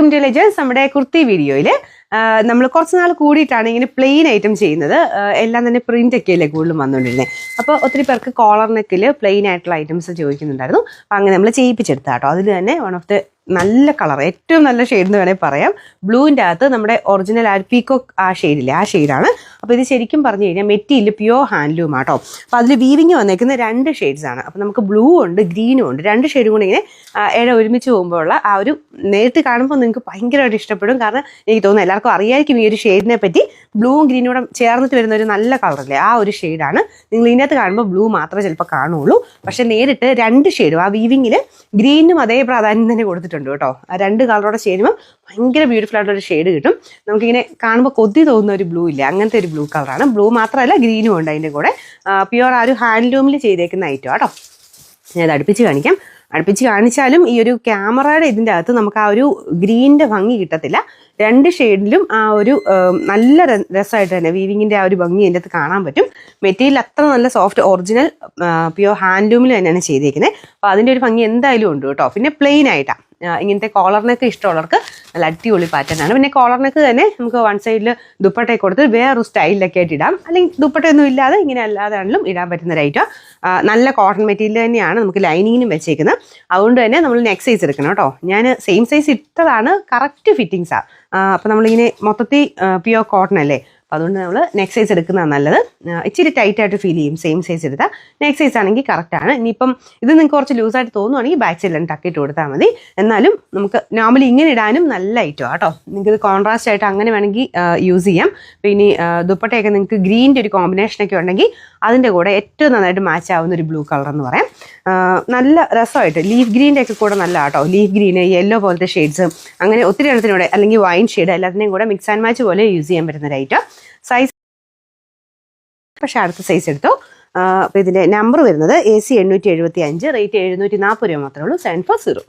Welcome to legends. നമ്മുടെ കുർത്തി വീഡിയോയിൽ നമ്മൾ കുറച്ച് നാൾ കൂടിയിട്ടാണ് ഇങ്ങനെ പ്ലെയിൻ ഐറ്റം ചെയ്യുന്നത്. എല്ലാം തന്നെ പ്രിന്റ് ഒക്കെ അല്ലേ കൂടുതലും വന്നുകൊണ്ടിരുന്നത്. അപ്പോൾ ഒത്തിരി പേർക്ക് കോളർ നെക്കിൽ പ്ലെയിൻ ആയിട്ടുള്ള ഐറ്റംസ് ചോദിക്കുന്നുണ്ടായിരുന്നു. അപ്പോൾ അങ്ങനെ നമ്മൾ ചെയ്യിപ്പിച്ചെടുത്താ കേട്ടോ. അതിൽ തന്നെ വൺ ഓഫ് ദ നല്ല കളർ, ഏറ്റവും നല്ല ഷെയ്ഡ് എന്ന് വേണമെങ്കിൽ പറയാം. ബ്ലൂവിൻ്റെ അകത്ത് നമ്മുടെ ഒറിജിനൽ പീക്കോക്ക് ആ ഷെയ്ഡില്ലേ, ആ ഷെയ്ഡാണ്. അപ്പോൾ ഇത് ശരിക്കും പറഞ്ഞു കഴിഞ്ഞാൽ മെറ്റീരിയൽ പ്യുവർ ഹാൻഡ്ലൂം ആട്ടോ. അപ്പോൾ അതിൽ വീവിങ് വന്നേക്കുന്ന 2 ഷെയ്ഡ്സ് ആണ്. അപ്പോൾ നമുക്ക് ബ്ലൂ ഉണ്ട്, ഗ്രീനും ഉണ്ട്. 2 ഷെയ്ഡും കൂടി ഇങ്ങനെ ഒരുമിച്ച് പോകുമ്പോഴുള്ള ആ ഒരു നേരിട്ട് കാണുമ്പോൾ നിങ്ങൾക്ക് ഭയങ്കരമായിട്ട് ഇഷ്ടപ്പെടും. കാരണം എനിക്ക് തോന്നുന്നു എല്ലാവർക്കും അറിയായിരിക്കും ഈ ഒരു ഷെയ്ഡിനെ പറ്റി. ബ്ലൂവും ഗ്രീനും കൂടെ ചേർന്നിട്ട് വരുന്ന ഒരു നല്ല കളറല്ലേ, ആ ഒരു ഷെയ്ഡാണ്. നിങ്ങൾ ഇതിനകത്ത് കാണുമ്പോൾ ബ്ലൂ മാത്രമേ ചിലപ്പോൾ കാണുള്ളൂ. പക്ഷേ നേരിട്ട് 2 ഷെയ്ഡും ആ വീവിങ്ങിൽ ഗ്രീനും അതേ പ്രാധാന്യം തന്നെ കൊടുത്തിട്ടുണ്ട് കേട്ടോ. ആ 2 കളറോടെ ചേരുമ്പോൾ ഭയങ്കര ബ്യൂട്ടിഫുൾ ആയിട്ടൊരു ഷെയ്ഡ് കിട്ടും. നമുക്കിങ്ങനെ കാണുമ്പോൾ കൊതി തോന്നുന്ന ഒരു ബ്ലൂ ഇല്ല, അങ്ങനത്തെ ഒരു ബ്ലൂ കളറാണ്. ബ്ലൂ മാത്രമല്ല ഗ്രീനും ഉണ്ട് അതിൻ്റെ കൂടെ. പ്യുവർ ആ ഒരു ഹാൻഡ്ലൂമിൽ ചെയ്തേക്കുന്ന ഐറ്റം കേട്ടോ. ഞാനത് അടുപ്പിച്ച് കാണിക്കാം. അടുപ്പിച്ച് കാണിച്ചാലും ഈ ഒരു ക്യാമറയുടെ ഇതിൻ്റെ അകത്ത് നമുക്ക് ആ ഒരു ഗ്രീനിൻ്റെ ഭംഗി കിട്ടത്തില്ല. 2 ഷെയ്ഡിലും ആ ഒരു നല്ല രസമായിട്ട് തന്നെ വീവിങ്ങിൻ്റെ ആ ഒരു ഭംഗി അതിൻ്റെ അകത്ത് കാണാൻ പറ്റും. മെറ്റീരിയൽ അത്ര നല്ല സോഫ്റ്റ് ഒറിജിനൽ പ്യുവർ ഹാൻഡ്ലൂമിൽ തന്നെയാണ് ചെയ്തേക്കുന്നത്. അപ്പോൾ അതിൻ്റെ ഒരു ഭംഗി എന്തായാലും ഉണ്ട് കേട്ടോ. പിന്നെ പ്ലെയിൻ ആയിട്ടാണ്. ഇങ്ങനത്തെ കോളറിനൊക്കെ ഇഷ്ടമുള്ളവർക്ക് നല്ല അടിപൊളി പാറ്റേൺ ആണ്. പിന്നെ കോളറിനൊക്കെ തന്നെ നമുക്ക് വൺ സൈഡിൽ ദുപ്പട്ടയൊക്കെ കൊടുത്ത് വേറൊരു സ്റ്റൈലിലൊക്കെ ആയിട്ട് ഇടാം. അല്ലെങ്കിൽ ദുപ്പട്ടയൊന്നും ഇല്ലാതെ ഇങ്ങനെ അല്ലാതാണെങ്കിലും ഇടാൻ പറ്റുന്ന ഒരു ഐറ്റം. നല്ല കോട്ടൺ മെറ്റീരിയൽ തന്നെയാണ് നമുക്ക് ലൈനിങ്ങിനും വെച്ചേക്കുന്നത്. അതുകൊണ്ട് തന്നെ നമ്മൾ നെക്ക് സൈസ് എടുക്കണം കേട്ടോ. ഞാൻ സെയിം സൈസ് ഇട്ടതാണ്, കറക്റ്റ് ഫിറ്റിങ്സാണ്. അപ്പോൾ നമ്മളിങ്ങനെ മൊത്തത്തിൽ പ്യുവർ കോട്ടൺ അല്ലേ, അപ്പോൾ അതുകൊണ്ട് നമ്മൾ നെക്ക് സൈസ് എടുക്കുന്നതാണ് നല്ലത്. ഇച്ചിരി ടൈറ്റായിട്ട് ഫീൽ ചെയ്യും സെയിം സൈസ് എടുത്താൽ. നെക്ക് സൈസ് ആണെങ്കിൽ കറക്റ്റാണ്. ഇനിയിപ്പം ഇത് നിങ്ങൾക്ക് കുറച്ച് ലൂസായിട്ട് തോന്നുവാണെങ്കിൽ ബാക്ക് സൈഡിലാണ് ടക്കിട്ട് കൊടുത്താൽ മതി. എന്നാലും നമുക്ക് നോർമലി ഇങ്ങനെ ഇടാനും നല്ല ഐറ്റമാണ് കേട്ടോ. നിങ്ങൾക്ക് ഇത് കോൺട്രാസ്റ്റ് ആയിട്ട് അങ്ങനെ വേണമെങ്കിൽ യൂസ് ചെയ്യാം. പിന്നെ ദുപ്പട്ടയൊക്കെ നിങ്ങൾക്ക് ഗ്രീനിൻ്റെ ഒരു കോമ്പിനേഷനൊക്കെ ഉണ്ടെങ്കിൽ അതിൻ്റെ കൂടെ ഏറ്റവും നന്നായിട്ട് മാച്ച് ആവുന്ന ഒരു ബ്ലൂ കളർ എന്ന് പറയാം. നല്ല രസമായിട്ട് ലീഫ് ഗ്രീൻ്റെ ഒക്കെ കൂടെ നല്ല കേട്ടോ. ലീഫ് ഗ്രീന്, യെല്ലോ പോലത്തെ ഷെയ്ഡ്സ്, അങ്ങനെ ഒത്തിരി എണ്ണത്തിനൂടെ അല്ലെങ്കിൽ വൈൻ ഷെയ്ഡ് എല്ലാത്തിനെയും കൂടെ മിക്സ് ആൻഡ് മാച്ച് പോലെ യൂസ് ചെയ്യാൻ പറ്റുന്ന ഒരു ഐറ്റം. സൈസ് പക്ഷേ അടുത്ത സൈസ് എടുത്തോ. അപ്പോൾ ഇതിൻ്റെ നമ്പർ വരുന്നത് AC 875, റേറ്റ് 740 രൂപ മാത്രമേ ഉള്ളൂ. 740.